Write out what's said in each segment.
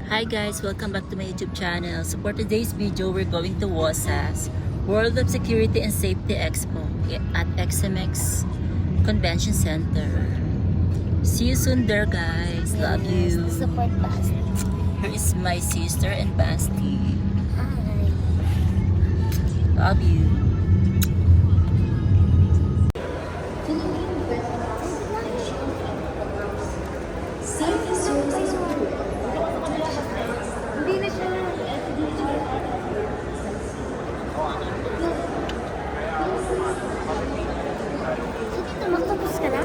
Hi guys, welcome back to my YouTube channel. So for today's video, we're going to WOSAS, World of Security and Safety Expo at XMX Convention Center. See you soon there guys. Love you. Support Basti. Here is my sister and Basti. Hi. Love you. Hindi na siya. Sige, tumakapos ka na?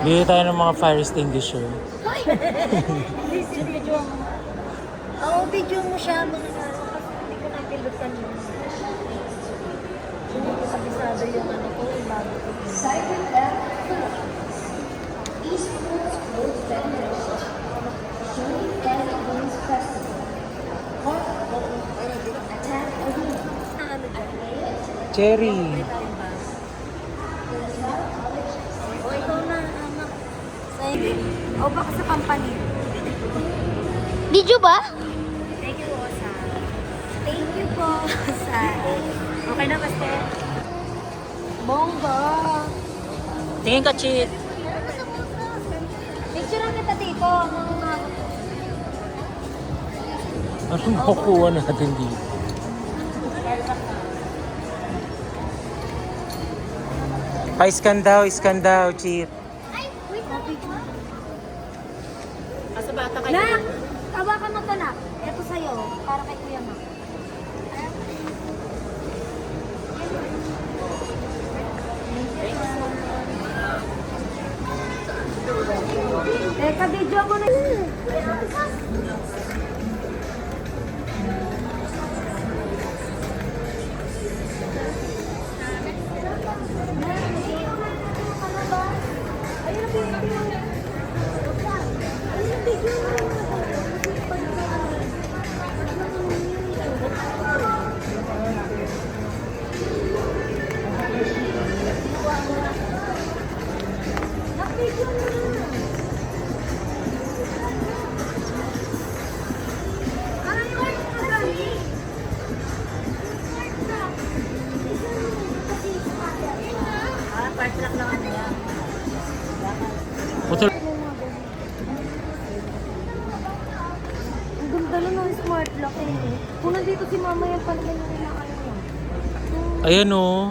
Bili tayo ng mga fire extinguisher. Video mo. Oo, video mo siya. Mga hindi ko napindot kanina. Hindi ko kabisado yung ano ko. Yung bago ko. Cherry. O, ikaw na, anak. O, baka sa company. Video ba? Thank you, Osa. Thank you po, Osa. Okay na, Baste? Bongga. Tingin ka, Chit. Picture lang kita dito. Anong makukuha natin dito? Pa-scan daw, cheat. Ay, wait na. Asa bata kayo? Nak! Tawakan mo to, Nak. Ito sa'yo. Para kay Kuya Mak. Teka, video mo na. Putol. Ang ganda lang ng smart lock eh. Kung nandito si mama yan, pala na kinakain niya. Ayan o.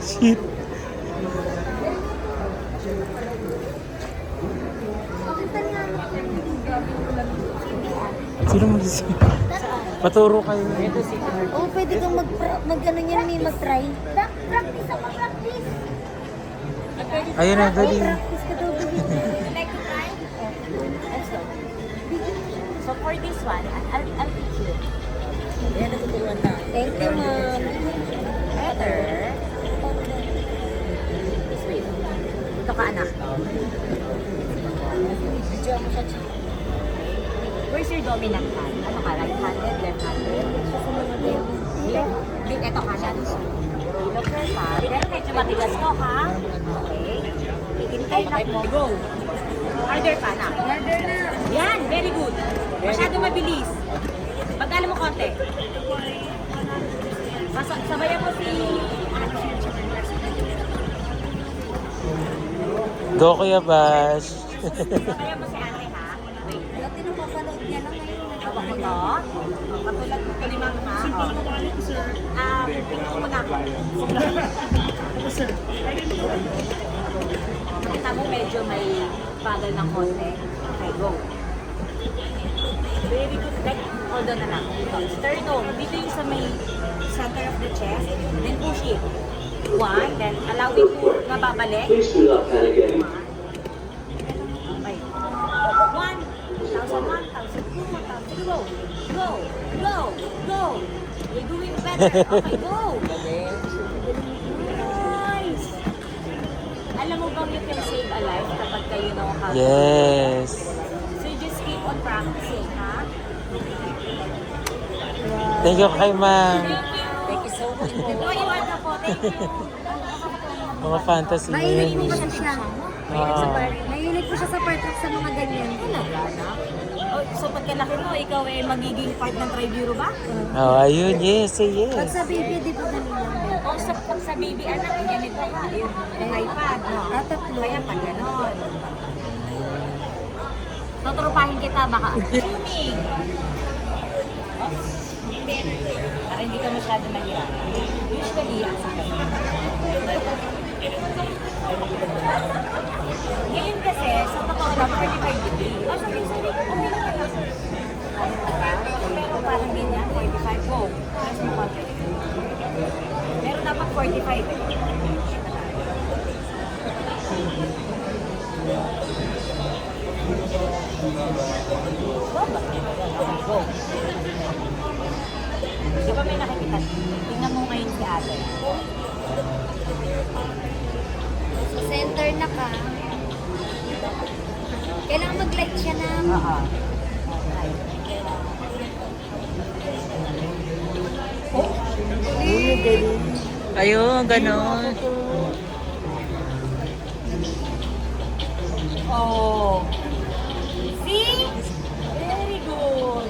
Shit. Sino mag-isip? Paturo kayo. Oo, pwede kang mag-ano niyan, may mag-try. Practice ako, practice! Ayun na, dali. Practice ka daw, baby. Like to try? So for this one, I'll teach you. Yan, natuturuan na. Thank you, ma'am. Better. This way. Dito ka, anak. Video mo siya, Chit. Where's your dominant hand? Ano ka? Right-handed? Left-handed? Ito kanan. Look your thumb. Pero medyo matigas to, ha? Okay. Ikinitay mo. Go. Harder pa, anak. Harder na. Yan, very good. Masyado mabilis. Pagkala mo konti. Sabayan mo si... Go Kuya Bash. Sabayan mo si ate, ha? Wait. Dati napapanood niya lang ngayon. Hawak mo to. Katulad mo ko ni Ma'am, ha? Tingnan mo na ako. Kita mo medyo may bagal ng konti. Okay, go. Very good. Like, hold on na lang. Ito, sternum. Dito yung sa may center of the chest. Then push it. One. Then allow it to nababalik. Please do not panic anymore. Okay. 1,000, 1,000. Sige, kumataw. Sige, go. Go. Go. Go. You're doing better. Okay, go. Nice. Alam mo bang you can save a life kapag kayo know how to do it? Yes. So you just keep on practicing, ha? Thank you kay ma'am. Thank you so much po. Ito, iwada po. Thank you. Mga fantasy Mahilig po yun. kasi siya. Mahilig po siya sa part sa mga ganyan. Talaga, na? Oh, so pagkalaki mo, ikaw ay magiging part ng Triburo ba? Oh, ayun. Yes, Pag yes. sa baby, di ba ganun lang? O pag sa baby, anak, ganito ha, yung iPad, no? Tatlo. Kaya pag ganon. Tuturupahin kita, baka. Swimming! Para hindi ka masyado mahirap. Usually, ang sa ngayon kasi, sa totoo lang, 45 degrees. Oh, sorry. Okay lang pala. Pero parang ganyan, 45 go. Press mo pa. Pero dapat 45 eh. Go. Di ba may nakikita? Tingnan mo ngayon si ate. So, center na ka. Kailangan mag-light siya na. Oo. Ayun, ganon. Oh. See? Very good.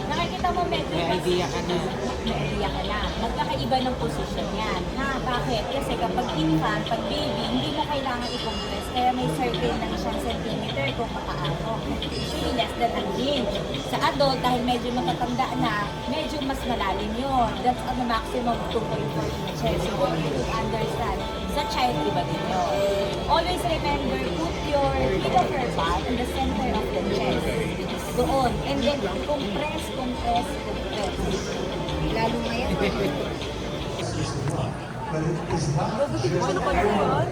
Nakikita mo medyo may idea ka na. May idea ka na. Magkakaiba ng position yan. Ha? Bakit? Kasi kapag infant, pag baby, hindi mo kailangan i-compress. Kaya may certain lang siyang centimeter kung paano. Usually less than an inch. Sa adult, dahil medyo matatanda na, medyo mas malalim yun. That's on the maximum 2.4 inches. So, you understand. Sa child, iba din yun. Always remember, put your tip of your palm in the center of the chest. Doon. And then, compress. Lalo ngayon. Ano pa yun?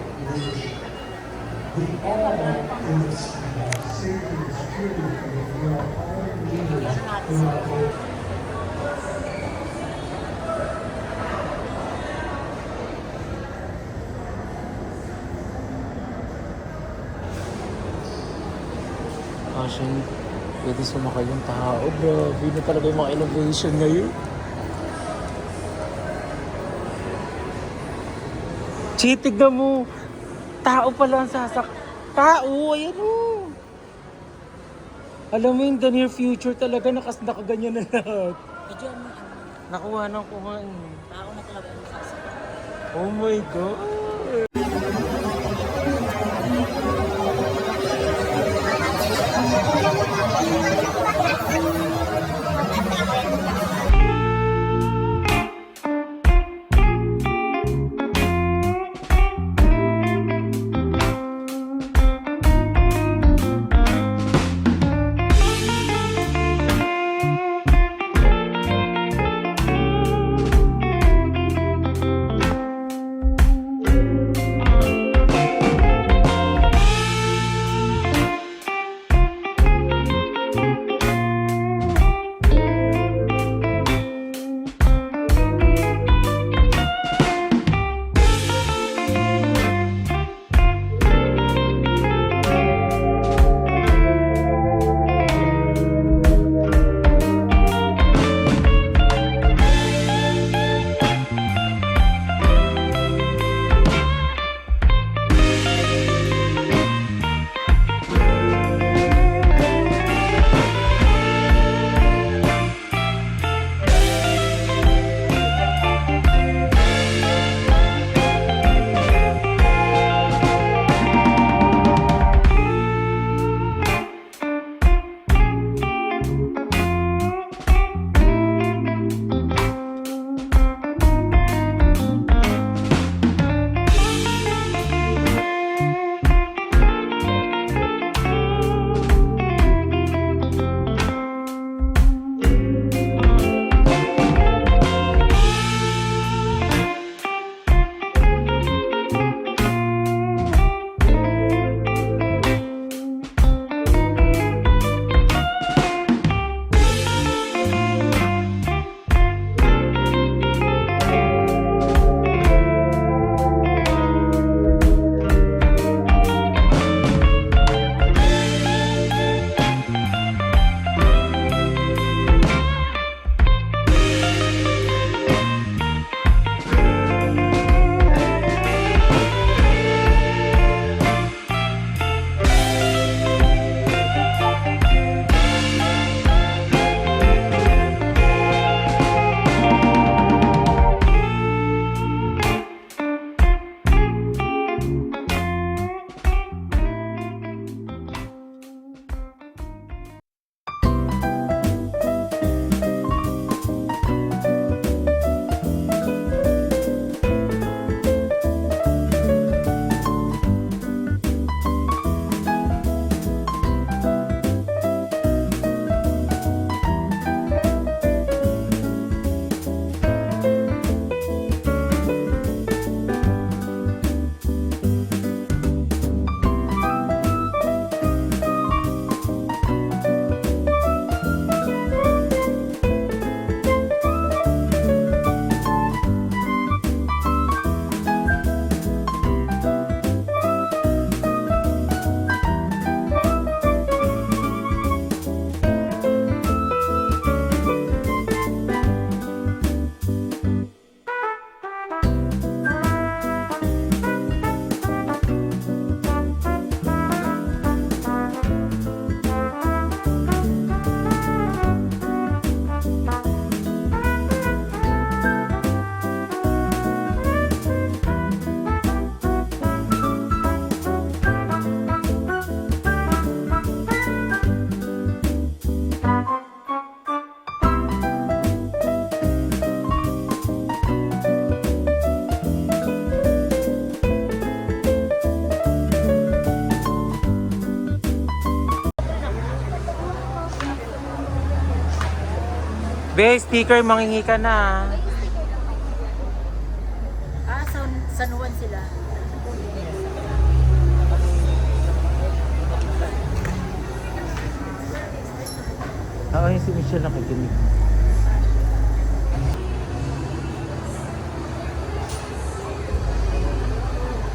Actually, pwede sumakay yung tao. Grabe na talaga yung mga innovation ngayon. Chi, tignan mo. Tao pala ang sasak. Tao, ayan o. Alam mo yung the near future talaga, nakaganyan na lahat. Medyo ano, Nakuha ng kuhain. tao na talaga ang sasakit. Oh my God. Be, sticker, mangingi ka na. San Juan sila. Oo, yung si Michelle nakikinig.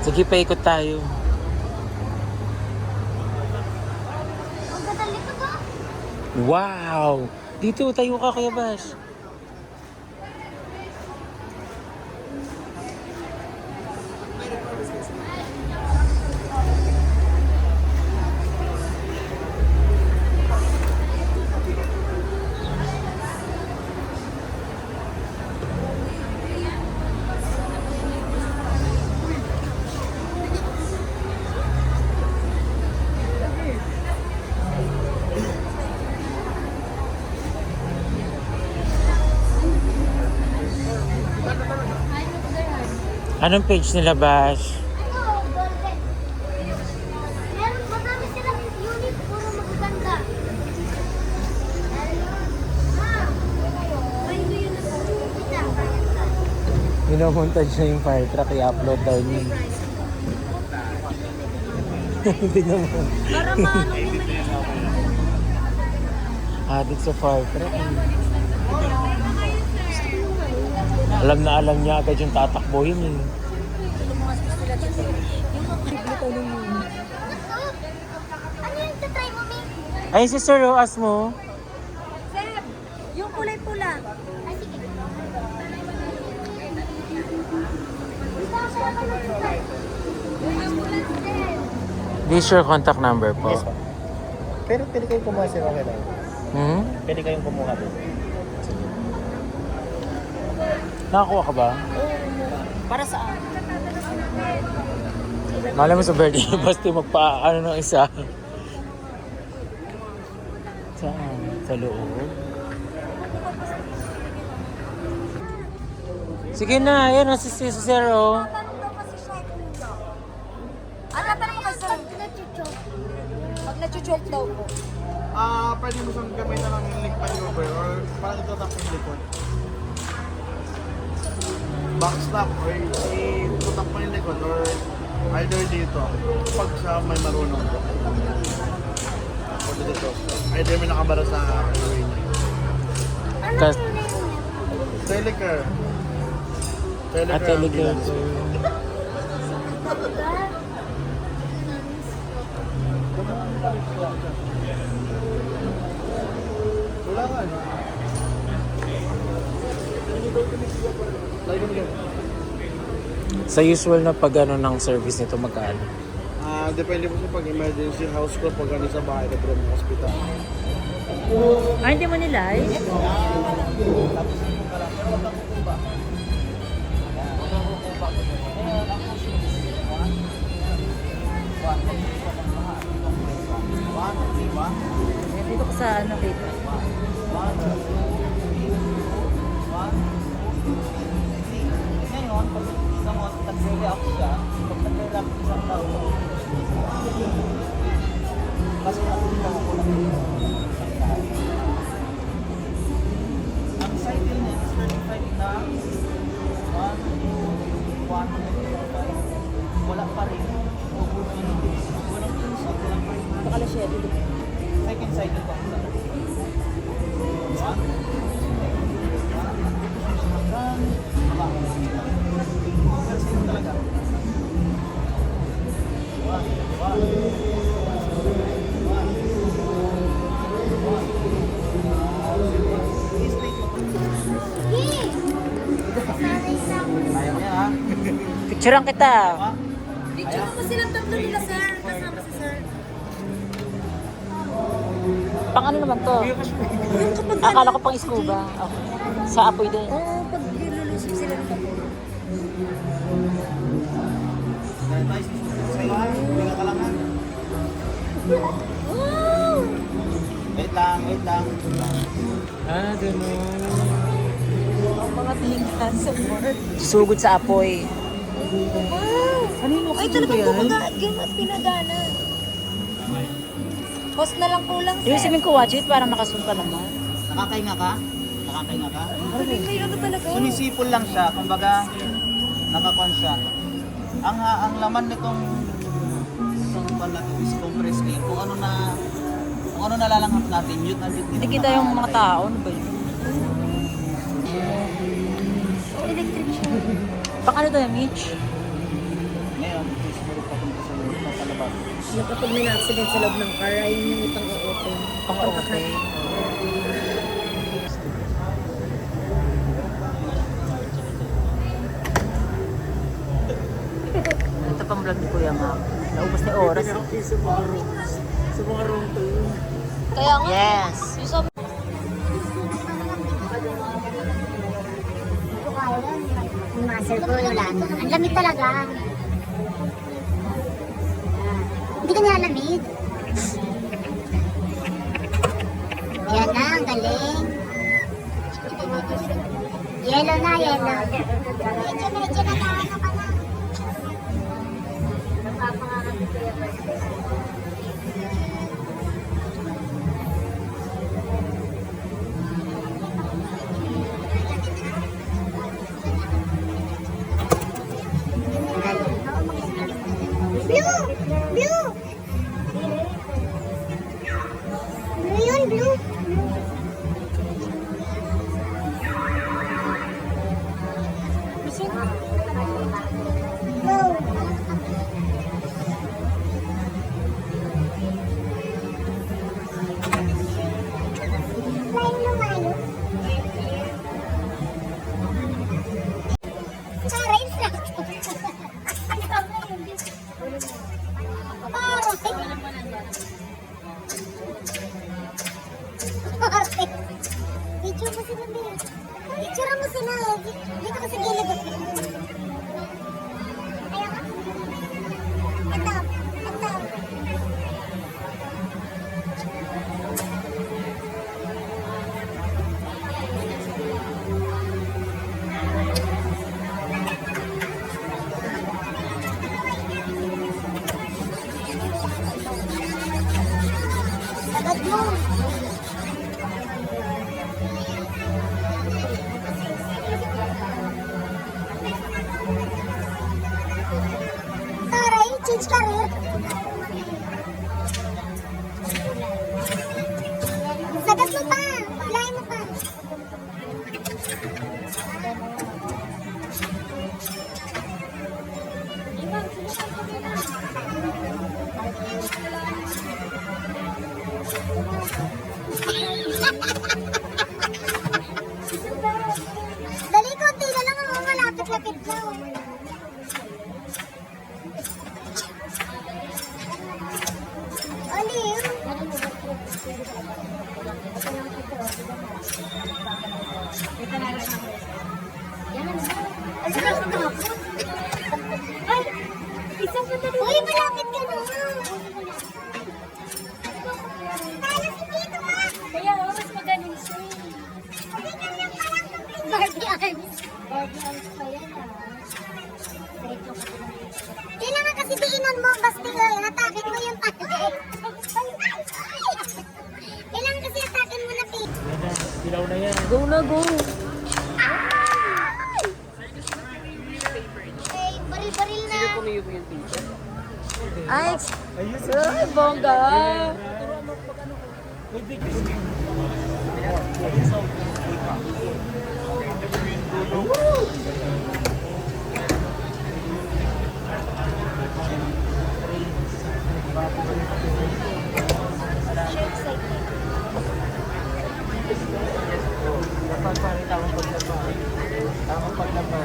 Sige, paikot tayo. Ang ganda nito ba? Wow! Dito, tayo ka Kuya Bash. Anong page nila, Bash? Ano? Golden. Meron, madami silang unit. Puro magaganda. Ay, yun na po. Kita. Minomontage na yung fire truck, i-upload daw niya. Hindi naman. Para maano mo Adik sa fire truck. Alam na alam niya agad yung tatakbohin eh. Ano yung tatry mo, Mi? Ay, si Sir Roas mo. Sir, yung kulay pula. Ay, sige. Gusto ko siya ka mag-try. Yung ulan, sir. This your contact number po. Yes, po. Pero pwede kayong kumuha sir, okay lang. Hmm? Pwede kayong kumuha doon. Nakakuha ka ba? Para saan? Malam mo sa birthday, basta magpa-ano ng isa. Saan? Sa loob? Sige na, yan o si Zero. Ano pa naman kasi sir? Pag na-choke daw po. Pwede mo siyang gamitan ng link maneuver or parang ito tap yung likod. Backstop or itutak mo yung likod or either dito pag siya may marunong ko. O dito. Either may nakabara sa highway niya. Ano Kas- yung name niya? Teleker. At Telegram. Wala ka. Sa usual na pag ano ng service nito magkano? Depende po sa pag emergency house ko pag ano sa bahay na from hospital. Ay, hindi mo nilive? Dito ko sa ano dito. Ngayon, pag isang nag-relax siya, pag nag-relax isang tao, kasi nakikita ko lang isang tao. Ang side niya is 35 na 1, 2, 1, wala pa rin. Walang puso, walang pa rin. Pakala siya. Second side ito. Ayaw niya ha? Picturean kita. Picture mo silang tatlo nila sir. Kasama si sir. Pang ano naman to? Yung kapag Akala ko pang scuba. Okay. Sa apoy din. Oo, pag nilulusog sila ng kapag. Wala ka lang ha? Wow! Wait lang, wait lang. Ah, ganun. Ang mga tingnan sa board. Sugod sa apoy. Wow! Ay, talagang yung pinagana. Host na lang kulang Ibig sir. sabihin ko watch it, parang nakasunta naman. Nakakahinga ka? Nakakainga ka? Sumisipol lang siya, kumbaga nakakon siya. Ang laman nitong pan na to is compressed air. Kung ano nalalanghap natin, yun ang Hindi kita yung mga tao. Ano ba yun? Electric siya. Pakano tayo, Mitch? Ngayon, siguro papunta sa loob ng palabas. Yung kapag may accident sa loob ng car, ayun yung itang open. Pang-okay. Ito pang vlog ni Kuya Mac. Naubos na yung oras. Sa mga room to yun. Kaya nga, Yes! yung sabi... Ito kaya yan. Yung muscle ko, wala na. Ang lamig talaga. Hindi ka nilalamig. Yan na, ang galing. Yellow na, yellow. Medyo nag-ano ka na. Napapangarap ko yan. Blue! Blue! Blue yun, blue. Go! Layo na layo. Tsara, instructor. Picture mo sila, Bea. Picture mo sila. Dito ka sa gilid. Ayaw ka. Ito. Ito. Agad mo. Taray, change career. Sagat mo pa. Lain mo pa. Dali, konti na lang ang malapit-lapit na. Aliw. Ay, isang patalo. Uy, malapit ka na. Talo si Tito, ma. Kaya, mas magaling siya. Hindi ka lang palang Barbie arms. Barbie arms pa yan, kailangan kasi diinan mo, basta atakin mo yung tayo. Kailangan kasi atakin mo na pin. Dilaw na yan. Go na, go! Okay, baril-baril na. Ay! Ay, bongga! Dapat parang tamang paglaba. Tamang paglaba.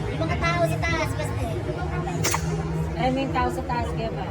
Yung mga tao sa taas, basta. Ay, may tao sa taas kaya ba?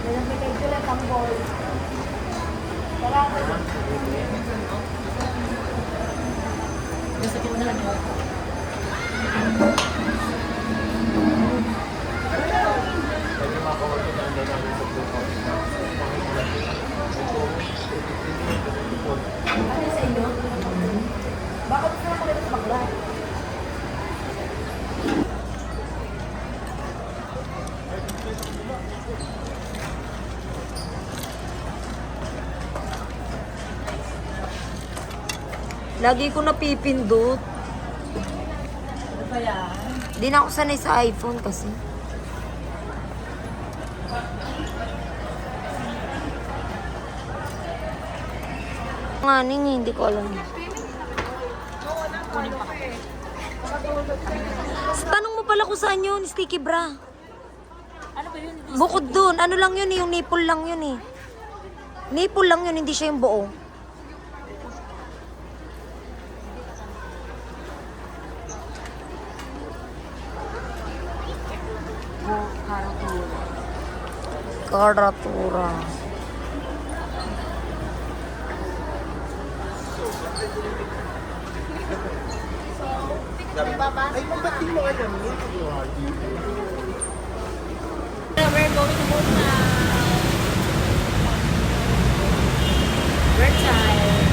Nalamigay ko lang ang ball. Tara. Gusto ko na lang yun. Ano sa inyo? Baka gusto mo ulit sa bakla. Lagi ko napipindot. Ano ba yan? Di na ako sanay sa iPhone kasi. Nga ning, hindi ko alam. Tanong mo pala kung saan yun, Sticky Bra. Ano ba yun? Bukod dun, ano lang yun eh, yung nipple lang yun eh. Nipple lang yun, hindi siya yung buo. Karatura. We're going home now. We're tired.